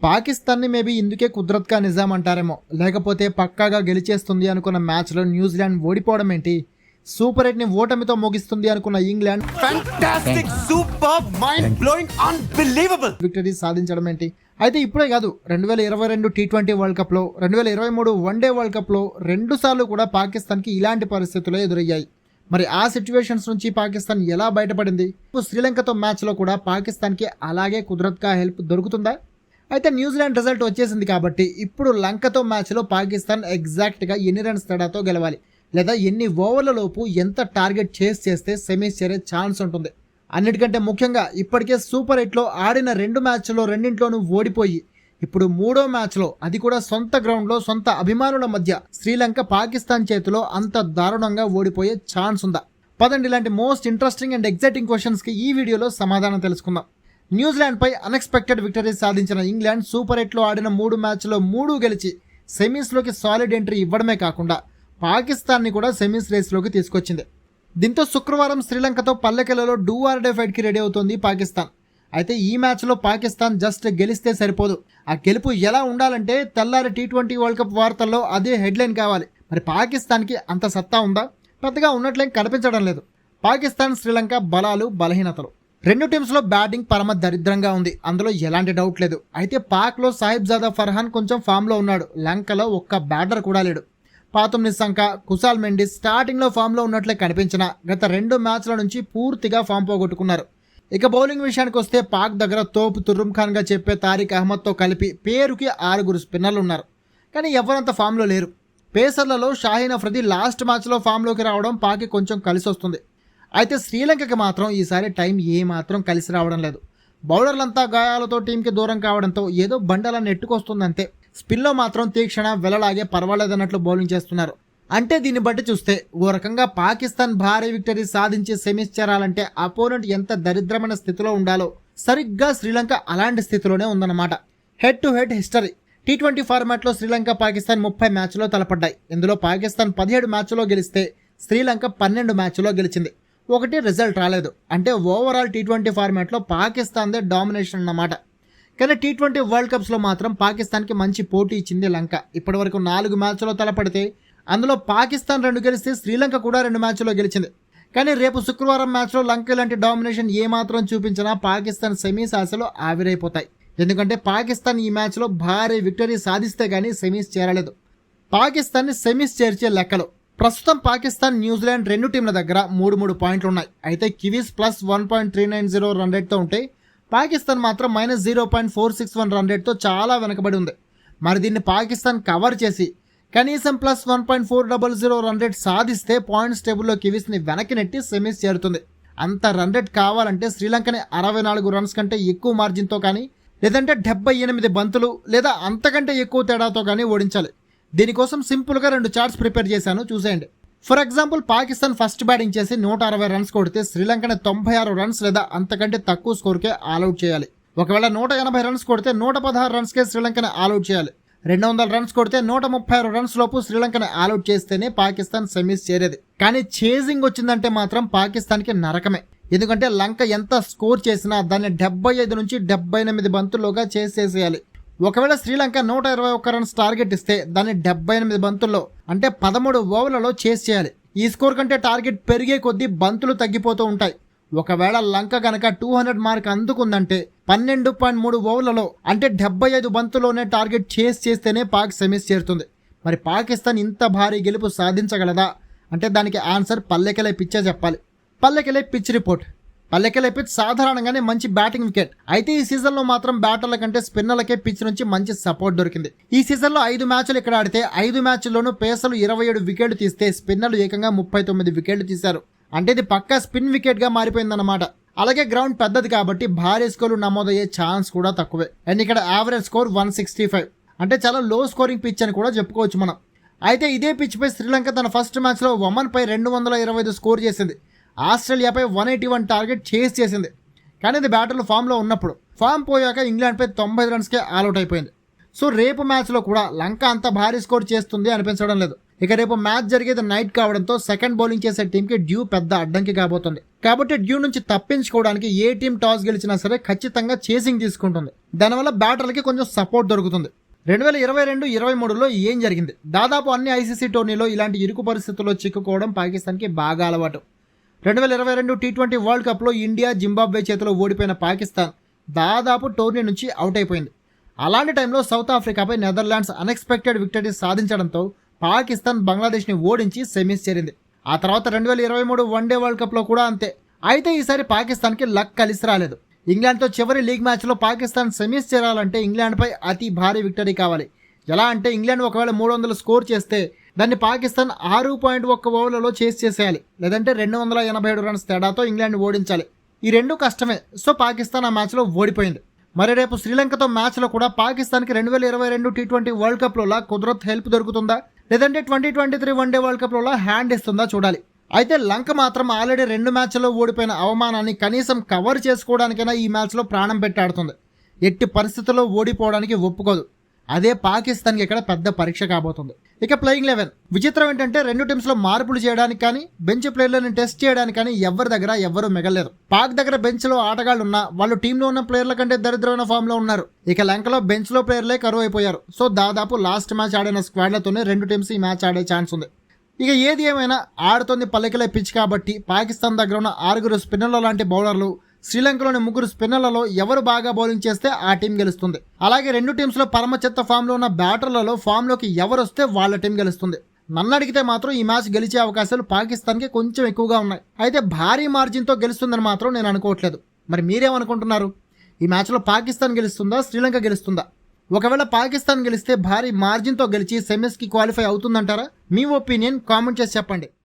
పాకిస్తాన్ని మేబీ ఇందుకే కుదరత్ కా నిజాం అంటారేమో, లేకపోతే పక్కాగా గెలిచేస్తుంది అనుకున్న మ్యాచ్లో న్యూజిలాండ్ ఓడిపోవడం ఏంటి, సూపర్ 8ని ఓటమితో ముగిస్తుంది అనుకున్న England fantastic super mind blowing unbelievable victory సాధించడం ఏంటి. అయితే ఇప్పుడే కాదు, 2022 T20 వరల్డ్ కప్లో, 2023 వన్డే వరల్డ్ కప్లో 2 సార్లు కూడా పాకిస్తాన్కి ఇలాంటి పరిస్థితులు ఎదురయ్యాయి. మరి ఆ సిచ్యువేషన్స్ నుంచి పాకిస్తాన్ ఎలా బయటపడింది? శ్రీలంకతో మ్యాచ్లో కూడా పాకిస్తాన్కి అలాగే కుదరత్గా హెల్ప్ దొరుకుతుందా? అయితే న్యూజిలాండ్ రిజల్ట్ వచ్చేసింది కాబట్టి ఇప్పుడు లంకతో మ్యాచ్లో పాకిస్తాన్ ఎగ్జాక్ట్గా ఎన్ని రన్స్ తేడాతో గెలవాలి, లేదా ఎన్ని ఓవర్ల లోపు ఎంత టార్గెట్ చేస్తే సెమీస్ చేరే ఛాన్స్ ఉంటుంది. అన్నిటికంటే ముఖ్యంగా ఇప్పటికే సూపర్ 8లో ఆడిన 2 మ్యాచ్లో రెండింట్లోనూ ఓడిపోయి ఇప్పుడు 3వ మ్యాచ్లో, అది కూడా సొంత గ్రౌండ్లో సొంత అభిమానుల మధ్య శ్రీలంక పాకిస్తాన్ చేతిలో అంత దారుణంగా ఓడిపోయే ఛాన్స్ ఉందా? పదండి, ఇలాంటి మోస్ట్ ఇంట్రెస్టింగ్ అండ్ ఎగ్జైటింగ్ క్వశ్చన్స్కి ఈ వీడియోలో సమాధానం తెలుసుకుందాం. న్యూజిలాండ్పై అన్ఎక్స్పెక్టెడ్ విక్టరీ సాధించిన ఇంగ్లాండ్ సూపర్ 8లో ఆడిన 3 మ్యాచ్లో 3 గెలిచి సెమీస్లోకి సాలిడ్ ఎంట్రీ ఇవ్వడమే కాకుండా పాకిస్తాన్ని కూడా సెమీస్ రేస్లోకి తీసుకొచ్చింది. దీంతో శుక్రవారం శ్రీలంకతో పల్లెకెలలో డూ ఆర్ డే ఫైట్కి రెడీ అవుతోంది పాకిస్తాన్. అయితే ఈ మ్యాచ్లో పాకిస్తాన్ జస్ట్ గెలిస్తే సరిపోదు, ఆ గెలుపు ఎలా ఉండాలంటే తెల్లారి T20 వరల్డ్ కప్ వార్తల్లో అదే హెడ్లైన్ కావాలి. మరి పాకిస్తాన్కి అంత సత్తా ఉందా? పెద్దగా ఉన్నట్లేం కనిపించడం లేదు. పాకిస్తాన్ శ్రీలంక బలాలు బలహీనతలు, 2 టీమ్స్లో బ్యాటింగ్ పరమ దరిద్రంగా ఉంది, అందులో ఎలాంటి డౌట్ లేదు. అయితే పాక్లో సాహిబ్జాదా ఫర్హాన్ కొంచెం ఫామ్లో ఉన్నాడు, లంకలో ఒక్క బ్యాటర్ కూడా లేడు. పాతుమ్ నిస్సంక, కుశాల్ మెండిస్ స్టార్టింగ్లో ఫామ్లో ఉన్నట్లే కనిపించినా గత 2 మ్యాచ్ల నుంచి పూర్తిగా ఫామ్ పోగొట్టుకున్నారు. ఇక బౌలింగ్ విషయానికి వస్తే పాక్ దగ్గర తోపు తుర్రుమ్ ఖాన్గా చెప్పే తారిక్ అహ్మద్తో కలిపి పేరుకి 6 స్పిన్నర్లు ఉన్నారు, కానీ ఎవరంత ఫామ్లో లేరు. పేసర్లలో షాహీన్ అఫ్రిది లాస్ట్ మ్యాచ్లో ఫామ్లోకి రావడం పాక్కి కొంచెం కలిసి వస్తుంది. అయితే శ్రీలంకకి మాత్రం ఈసారి టైం ఏమాత్రం కలిసి రావడం లేదు. బౌలర్లంతా గాయాలతో టీంకి దూరం కావడంతో ఏదో బండలా నెట్టుకొస్తుందంతే. స్పిన్లో మాత్రం తీక్షణ వెలలాగే పర్వాలేదన్నట్లు బౌలింగ్ చేస్తున్నారు. అంటే దీన్ని బట్టి చూస్తే ఓ రకంగా పాకిస్తాన్ భారీ విక్టరీ సాధించి సెమీస్ చేరాలంటే అపోనెంట్ ఎంత దరిద్రమైన స్థితిలో ఉండాలో సరిగ్గా శ్రీలంక అలాంటి స్థితిలోనే ఉందన్నమాట. Head to head history. T20 ఫార్మాట్లో శ్రీలంక పాకిస్తాన్ 30 మ్యాచ్లో తలపడ్డాయి. ఇందులో పాకిస్తాన్ 17 మ్యాచ్లో గెలిస్తే శ్రీలంక 12 మ్యాచ్లో గెలిచింది. ఒకటి రిజల్ట్ రాలేదు. అంటే ఓవరాల్ T20 ఫార్మాట్లో పాకిస్తాన్దే డామినేషన్ అన్నమాట. కానీ T20 వరల్డ్ కప్స్లో మాత్రం పాకిస్తాన్కి మంచి పోటీ ఇచ్చింది లంక. ఇప్పటివరకు 4 మ్యాచ్లో తలపడితే అందులో పాకిస్తాన్ 2 గెలిస్తే శ్రీలంక కూడా 2 మ్యాచ్లో గెలిచింది. కానీ రేపు శుక్రవారం మ్యాచ్లో లంక ఇలాంటి డామినేషన్ ఏమాత్రం చూపించినా పాకిస్తాన్ సెమీస్ ఆశలు ఆవిరైపోతాయి. ఎందుకంటే పాకిస్తాన్ ఈ మ్యాచ్లో భారీ విక్టరీ సాధిస్తే కానీ సెమీస్ చేరలేదు. పాకిస్తాన్ని సెమీస్ చేర్చే లెక్కలు ప్రస్తుతం పాకిస్తాన్, న్యూజిలాండ్ 2 టీంల దగ్గర 3 పాయింట్లు ఉన్నాయి. అయితే కివీస్ ప్లస్ 1.390 రన్ రేట్తో ఉంటే పాకిస్తాన్ మాత్రం -0.461 రన్ రేట్తో చాలా వెనకబడి ఉంది. మరి దీన్ని పాకిస్తాన్ కవర్ చేసి కనీసం ప్లస్ 1.400 రన్ రేట్ సాధిస్తే పాయింట్స్ టేబుల్లో కివీస్ని వెనక్కి నెట్టి సెమీస్ చేరుతుంది. అంత రన్ రేట్ కావాలంటే శ్రీలంకని 64 రన్స్ కంటే ఎక్కువ మార్జిన్తో కానీ, లేదంటే 78 బంతులు లేదా అంతకంటే ఎక్కువ తేడాతో కానీ ఓడించాలి. దీనికోసం సింపుల్గా 2 చార్ట్స్ ప్రిపేర్ చేశాను, చూసేయండి. For example Pakistan first batting చేసి 160 రన్స్ కొడితే శ్రీలంకని 96 రన్స్ లేదా అంతకంటే తక్కువ స్కోర్కే ఆల్అౌట్ చేయాలి. ఒకవేళ 180 రన్స్ కొడితే 116 రన్స్కే శ్రీలంకని ఆల్అౌట్ చేయాలి. 200 రన్స్ కొడితే 136 రన్స్ లోపు శ్రీలంకని ఆల్అౌట్ చేస్తేనే పాకిస్తాన్ సెమీస్ చేరేది. కానీ చేజింగ్ వచ్చిందంటే మాత్రం పాకిస్తాన్కి నరకమే. ఎందుకంటే లంక ఎంత స్కోర్ చేసినా దాన్ని 75 నుంచి 78 బంతుల్లోగా చేసేసేయాలి. ఒకవేళ శ్రీలంక 121 రన్స్ టార్గెట్ ఇస్తే దాన్ని 78 బంతుల్లో అంటే 13 ఓవర్లలో చేస్ చేయాలి. ఈ స్కోర్ కంటే టార్గెట్ పెరిగే కొద్దీ బంతులు తగ్గిపోతూ ఉంటాయి. ఒకవేళ లంక కనుక 200 మార్క్ అందుకుందంటే 12.3 ఓవర్లలో అంటే 75 బంతుల్లోనే టార్గెట్ చేస్తేనే పాక్ సెమీస్ చేరుతుంది. మరి పాకిస్తాన్ ఇంత భారీ గెలుపు సాధించగలదా అంటే దానికి ఆన్సర్ పల్లెకెలై పిచ్చే చెప్పాలి. పల్లెకెలై పిచ్ రిపోర్ట్. పల్లెకెలై పిచ్ సాధారణంగానే మంచి బ్యాటింగ్ వికెట్. అయితే ఈ సీజన్లో మాత్రం బ్యాటర్ల కంటే స్పిన్నర్లకే పిచ్ నుంచి మంచి సపోర్ట్ దొరికింది. ఈ సీజన్లో 5 మ్యాచ్లు ఇక్కడ ఆడితే 5 మ్యాచ్ల్లోనూ పేసర్లు 27 వికెట్లు తీస్తే స్పిన్నర్లు ఏకంగా 39 వికెట్లు తీశారు. అంటే ఇది పక్కా స్పిన్ వికెట్గా మారిపోయిందన్నమాట. అలాగే గ్రౌండ్ పెద్దది కాబట్టి భారీ స్కోర్లు నమోదయ్యే ఛాన్స్ కూడా తక్కువే. అండ్ ఇక్కడ యావరేజ్ స్కోర్ 165, అంటే చాలా లో స్కోరింగ్ పిచ్ అని కూడా చెప్పుకోవచ్చు మనం. అయితే ఇదే పిచ్పై శ్రీలంక తన ఫస్ట్ మ్యాచ్లో ఒమన్పై 225 స్కోర్ చేసింది. ఆస్ట్రేలియాపై 181 టార్గెట్ చేసింది. కానీ ఇది బ్యాటర్లు ఫామ్లో ఉన్నప్పుడు. ఫామ్ పోయాక ఇంగ్లాండ్పై 90 రన్స్కే ఆల్అౌట్ అయిపోయింది. సో రేపు మ్యాచ్లో కూడా లంక అంత భారీ స్కోర్ చేస్తుంది అనిపించడం లేదు. ఇక రేపు మ్యాచ్ జరిగేది నైట్ కావడంతో సెకండ్ బౌలింగ్ చేసే టీంకి డ్యూ పెద్ద అడ్డంకి కాబోతుంది. కాబట్టి డ్యూ నుంచి తప్పించుకోవడానికి ఏ టీం టాస్ గెలిచినా సరే ఖచ్చితంగా చేసింగ్ తీసుకుంటుంది. దానివల్ల బ్యాటర్లకి కొంచెం సపోర్ట్ దొరుకుతుంది. 2022-23లో ఏం జరిగింది? దాదాపు అన్ని ఐసీసీ టోర్నీలో ఇలాంటి ఇరుకు పరిస్థితుల్లో చిక్కుకోవడం పాకిస్తాన్కి బాగా అలవాటు. 2022 టీ20 వరల్డ్ కప్లో ఇండియా జింబాబ్వే చేతిలో ఓడిపోయిన పాకిస్తాన్ దాదాపు టోర్నీ నుంచి అవుట్ అయిపోయింది. అలాంటి టైంలో సౌత్ ఆఫ్రికాపై నెదర్లాండ్స్ అన్ఎక్స్పెక్టెడ్ విక్టరీ సాధించడంతో పాకిస్తాన్ బంగ్లాదేశ్ని ఓడించి సెమీస్ చేరింది. ఆ తర్వాత 2023 వన్డే వరల్డ్ కప్లో కూడా అంతే. అయితే ఈసారి పాకిస్తాన్కి లక్ కలిసి రాలేదు. ఇంగ్లాండ్తో చివరి లీగ్ మ్యాచ్లో పాకిస్తాన్ సెమీస్ చేరాలంటే ఇంగ్లాండ్పై అతి భారీ విక్టరీ కావాలి. ఎలా అంటే ఇంగ్లాండ్ ఒకవేళ 300 స్కోర్ చేస్తే దాన్ని పాకిస్తాన్ 6.1 ఓవర్లలో చేసేయాలి. లేదంటే 287 రన్స్ తేడాతో ఇంగ్లాండ్ ఓడించాలి. ఈ రెండు కష్టమే. సో పాకిస్తాన్ ఆ మ్యాచ్లో ఓడిపోయింది. మరి రేపు శ్రీలంకతో మ్యాచ్లో కూడా పాకిస్తాన్కి 2022 టీ20 వరల్డ్ కప్లోలా కుదరత్ హెల్ప్ దొరుకుతుందా, లేదంటే 2023 వన్డే వరల్డ్ కప్లోలా హ్యాండ్ ఇస్తుందా చూడాలి. అయితే లంక మాత్రం ఆల్రెడీ 2 మ్యాచ్ల్లో ఓడిపోయిన అవమానాన్ని కనీసం కవర్ చేసుకోవడానికైనా ఈ మ్యాచ్లో ప్రాణం పెట్టి ఆడుతుంది. ఎట్టి పరిస్థితుల్లో ఓడిపోవడానికి ఒప్పుకోదు. అదే పాకిస్తాన్కి ఇక్కడ పెద్ద పరీక్ష కాబోతుంది. ఇక ప్లేయింగ్ 11 విచిత్రం ఏంటంటే 2 టీమ్స్లో మార్పులు చేయడానికి కానీ బెంచ్ ప్లేయర్లను టెస్ట్ చేయడానికి కానీ ఎవరి దగ్గర ఎవ్వరూ మిగలలేదు. పాక్ దగ్గర బెంచ్లో ఆటగాళ్ళు ఉన్నా వాళ్ళు టీంలో ఉన్న ప్లేయర్ల కంటే దరిద్రమైన ఫామ్లో ఉన్నారు. ఇక లంకలో బెంచ్లో ప్లేయర్లే కరువు అయిపోయారు. సో దాదాపు లాస్ట్ మ్యాచ్ ఆడిన స్క్వాడ్లతోనే 2 టీమ్స్ ఈ మ్యాచ్ ఆడే ఛాన్స్ ఉంది. ఇక ఏది ఏమైనా ఆడుతోంది పల్లెకిలే పిచ్ కాబట్టి పాకిస్తాన్ దగ్గర ఉన్న 6 స్పిన్నర్ల లాంటి బౌలర్లు, శ్రీలంకలోని 3 స్పిన్నర్లలో ఎవరు బాగా బౌలింగ్ చేస్తే ఆ టీం గెలుస్తుంది. అలాగే 2 టీమ్స్లో పరమ చెత్త ఫామ్లో ఉన్న బ్యాటర్లలో ఫామ్లోకి ఎవరు వస్తే వాళ్ళ టీం గెలుస్తుంది. నన్ను అడిగితే మాత్రం ఈ మ్యాచ్ గెలిచే అవకాశాలు పాకిస్తాన్కి కొంచెం ఎక్కువగా ఉన్నాయి. అయితే భారీ మార్జిన్తో గెలుస్తుందని మాత్రం నేను అనుకోవట్లేదు. మరి మీరేమనుకుంటున్నారు? ఈ మ్యాచ్లో పాకిస్తాన్ గెలుస్తుందా, శ్రీలంక గెలుస్తుందా? ఒకవేళ పాకిస్తాన్ గెలిస్తే భారీ మార్జిన్తో గెలిచి సెమీస్కి క్వాలిఫై అవుతుందంటారా? మీ ఒపీనియన్ కామెంట్ చేసి చెప్పండి.